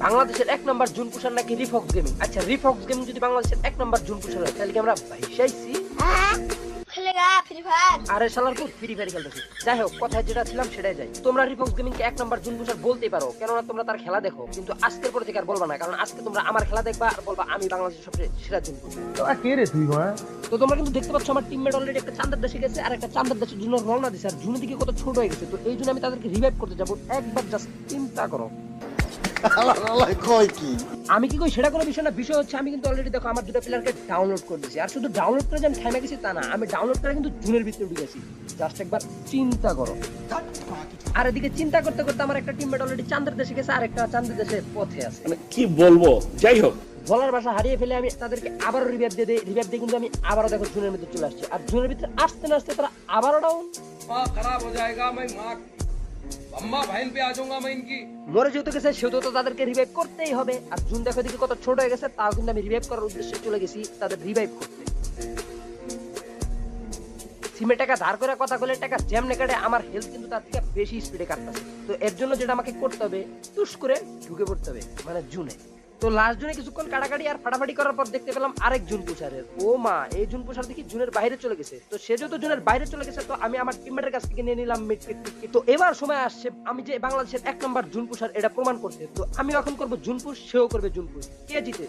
বাংলাদেশের ১ number June পুষার নাকি রিফক্স গেমিং। আচ্ছা রিফক্স গেমিং যদি বাংলাদেশের ১ নাম্বার জুন পুষার হয় তাহলে কি আমরা ভাইসাইছি? খেলেগা ফ্রি ফায়ার। আরে শালার পুত ফ্রি ফায়ার খেলতেছি। যাই হোক কথায় যেটা ছিলাম সেটাই যাই। তোমরা রিফক্স গেমিং কে ১ নাম্বার জুন পুষার বলতেই পারো, কেননা তোমরা তার খেলা দেখো, কিন্তু আজকের পর থেকে আর বলবা না, কারণ আজকে তোমরা আমার খেলা দেখবা আর বলবা আমি বাংলাদেশের সবচেয়ে সেরা জুন পুষার। কে রে তুই ভাই? তো তোমরা কিন্তু দেখতে পাচ্ছ আমার টিমমেট অলরেডি একটা চাঁদের দেশে গেছে আর একটা চাঁদের দেশের জন্য রওনা দিছে, আর জুনের দিকে কত ছোট হয়ে গেছে। তো এই জন্য আমি তাদেরকে রিভাইভ করতে যাবো। একবার জাস্ট চিন্তা করো। কয় কি আমি কি কই সেটা কোনো বিষয় না, বিষয় হচ্ছে আমি কিন্তু অলরেডি দেখো আমার দুটো প্লেয়ারকে ডাউনলোড করে দিয়েছি, আর শুধু ডাউনলোড করে যে আমি থেমে গেছি তা না, আমি ডাউনলোড করে কিন্তু জুনের ভিতরে ঢুকেছি। জাস্ট একবার চিন্তা করো। আর এদিকে চিন্তা করতে করতে আমার একটা টিমমেট অলরেডি চাঁদের দেশে গেছে আর একটা চাঁদের দেশে পথে আছে। মানে কি বলবো, যাই হোক বলার ভাষা হারিয়ে ফেলে আমি তাদেরকে আবারও রিভাইভ দিয়ে দিই। রিভাইভ দিয়ে কিন্তু আমি আবারও দেখো জুনের ভিতরে চলে আসছি, আর জুনের ভিতরে আসতে না আসতে তারা আবারও ডাউন। खराब हो जाएगा मैं माँ अम्मा बहन पे आ जाऊंगा मैं इनकी। মরে যেহেতু গেছে সেহেতু তো তাদেরকে রিভাইভ করতেই হবে, আর জুন দেখো দিকে কত ছোট হয়ে গেছে, তাও কিন্তু আমি রিভাইভ করার উদ্দেশ্যে চলে গেছি তাদের রিভাইভ করতে। সিমে টাকা ধার করে কথা বলে টাকা জ্যামনে কাটে, আমার হেলথ কিন্তু তার থেকে বেশি স্পিডে কাটতেছে। তো এর জন্য যেটা আমাকে করতে হবে, টুস করে ঢুকে পড়তে হবে মানে জুনে। তো লাস্ট জুনে কিছুক্ষণ কাটাকাটি আর ফাটাফাটি করার পর দেখতে পেলাম আরেক জুন পুষারের। ও মা, এই জুন পুষার দেখি জুনের বাইরে চলে গেছে। তো সে যেহেতু জুনের বাইরে চলে গেছে, তো আমি আমার টিমমেটের কাছ থেকে নিয়ে নিলাম মিড কিট। তো এবার সময় আসছে আমি যে বাংলাদেশের ১ নাম্বার জুন পুষার এটা প্রমাণ করতে। তো আমি এখন করবো জুন পুষ, সেও করবে জুন পুষ। কে জিতে?